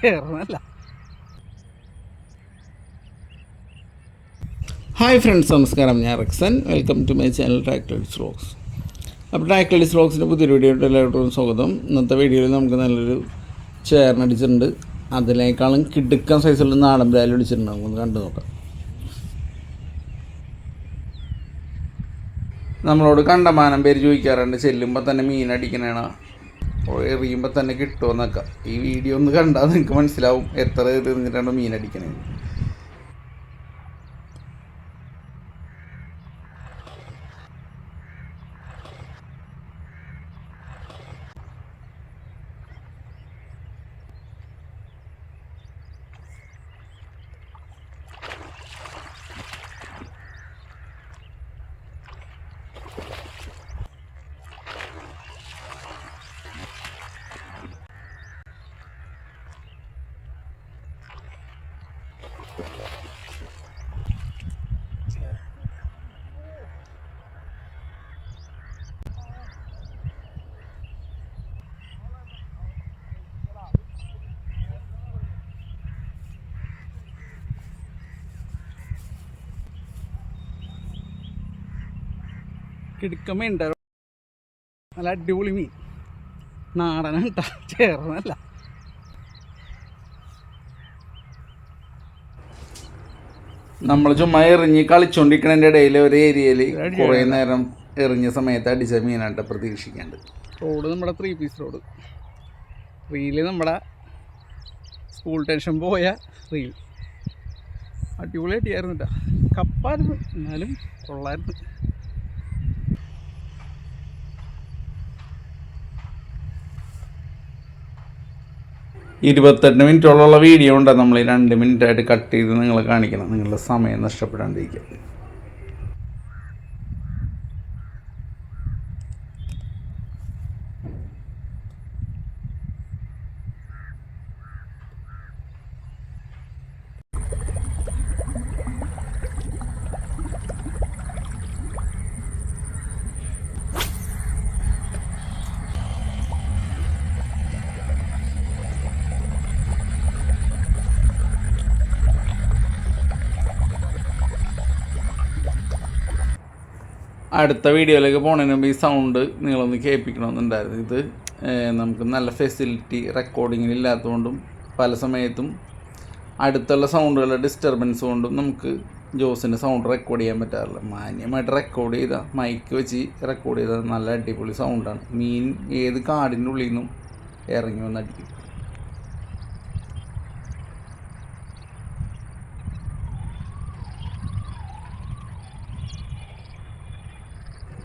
ചേർന്നല്ല. Hi friends, നമസ്കാരം. ഞാൻ Rexon. Welcome to my channel Tractors Vlogs. അപ്പോൾ ട്രാക്ടേഴ്സ് വ്ളോഗ്സിൻ്റെ പുതിയൊരു വീഡിയോയുടെ എല്ലാവർക്കും സ്വാഗതം. ഇന്നത്തെ വീഡിയോയിൽ നമുക്ക് നല്ലൊരു ചേർന്നടിച്ചിട്ടുണ്ട്. അതിനേക്കാളും കിടുക്കൻ സൈസുള്ള നാടൻ ബ്രാൽ അടിച്ചിട്ടുണ്ട്. നമുക്കൊന്ന് കണ്ടു നോക്കാം. നമ്മളോട് കണ്ടമാനം പേര് ചോദിക്കാറുണ്ട്, ചെല്ലുമ്പോൾ തന്നെ മീൻ അടിക്കണേണോ, എറിയുമ്പോൾ തന്നെ കിട്ടുമെന്നൊക്കെ. ഈ വീഡിയോ ഒന്ന് കണ്ടാൽ നിങ്ങൾക്ക് മനസ്സിലാവും എത്ര എറിഞ്ഞിട്ടാണ് മീൻ അടിക്കണത്. കിടുക്കൻ മീൻ ഉണ്ടാവും, നല്ല അടിപൊളി മീൻ, നാടനാണ് കേട്ടോ, ചേർന്നല്ല. നമ്മൾ ചുമ്മാ എറിഞ്ഞ് കളിച്ചുകൊണ്ടിരിക്കണതിൻ്റെ ഇടയിൽ ഒരു ഏരിയയിൽ കുറേ നേരം എറിഞ്ഞ സമയത്ത് അടിച്ച മീനായിട്ട് പ്രതീക്ഷിക്കേണ്ടത്. റോഡ് നമ്മുടെ 3 പീസ് റോഡ്, റീല് നമ്മുടെ സ്കൂൾ ടെൻഷൻ പോയ റീൽ. അടിപൊളി അടിയായിരുന്നു കേട്ടോ, കപ്പായിരുന്നു, എന്നാലും കൊള്ളായിരുന്നു. 28 മിനിറ്റോളമുള്ള വീഡിയോ ഉണ്ട്. നമ്മൾ 2 മിനിറ്റായിട്ട് കട്ട് ചെയ്ത് നിങ്ങളെ കാണിക്കണം, നിങ്ങളുടെ സമയം നഷ്ടപ്പെടാണ്ടിരിക്കുക. അടുത്ത വീഡിയോയിലേക്ക് പോകുന്നതിന് മുമ്പ് ഈ സൗണ്ട് നിങ്ങളൊന്ന് കേൾപ്പിക്കണമെന്നുണ്ടായിരുന്നു. ഇത് നമുക്ക് നല്ല ഫെസിലിറ്റി റെക്കോർഡിങ്ങിൽ ഇല്ലാത്തതുകൊണ്ടും പല സമയത്തും അടുത്തുള്ള സൗണ്ടുകളുടെ ഡിസ്റ്റർബൻസ് കൊണ്ടും നമുക്ക് ജോസിൻ്റെ സൗണ്ട് റെക്കോർഡ് ചെയ്യാൻ പറ്റാറില്ല. മാന്യമായിട്ട് റെക്കോർഡ് ചെയ്താൽ, മൈക്ക് വെച്ച് റെക്കോർഡ് ചെയ്താൽ നല്ല അടിപൊളി സൗണ്ടാണ്. മീൻ ഏത് കാടിൻ്റെ ഉള്ളിൽ നിന്നും ഇറങ്ങി വന്നടിക്കും.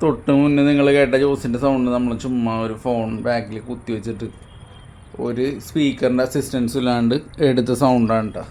തൊട്ട് മുന്നേ നിങ്ങൾ കേട്ട ജോസിൻ്റെ സൗണ്ട് നമ്മൾ ചുമ്മാ ഒരു ഫോൺ ബാക്കിൽ കുത്തി വെച്ചിട്ട് ഒരു സ്പീക്കറിൻ്റെ അസിസ്റ്റൻസ് ഇല്ലാണ്ട് എടുത്ത സൗണ്ടാണ് കേട്ടോ.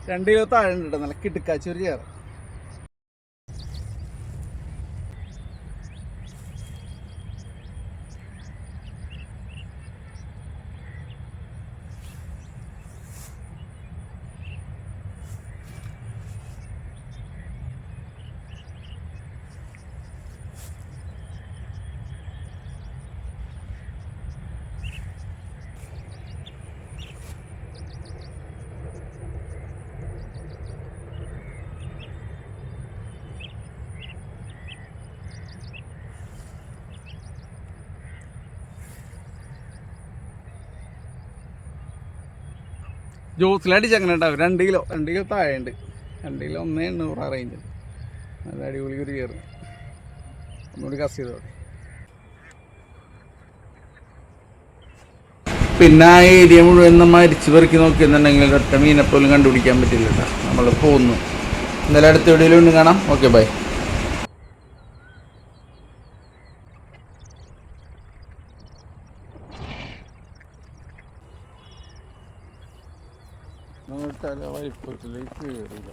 2 കിലോ താഴെ ഉണ്ട് കേട്ടോ, നല്ല കിടുക്കാച്ചി ഒരു ചേർ. ജ്യൂസിലടിച്ച് അങ്ങനെ ഉണ്ടാവും. 2 കിലോ താഴെ ഉണ്ട്. 2 കിലോ 1,800 റേഞ്ച്. നല്ല അടിപൊളി ഒരു ചേർന്ന് ഒന്നുകൂടി കസ് ചെയ്തോട്ടെ. പിന്നെ ആ ഏരിയ മുഴുവൻ നമ്മൾ അരിച്ച് പെറുക്കി നോക്കിയെന്നുണ്ടെങ്കിൽ ഒറ്റ മീനെപ്പോലും കണ്ടുപിടിക്കാൻ പറ്റില്ല കേട്ടോ. നമ്മൾ പോകുന്നു. എന്തായാലും അടുത്ത വീഡിയോയിലും കാണാം. Okay bye. വലിപ്പത്തിലേക്ക് കയറില്ല.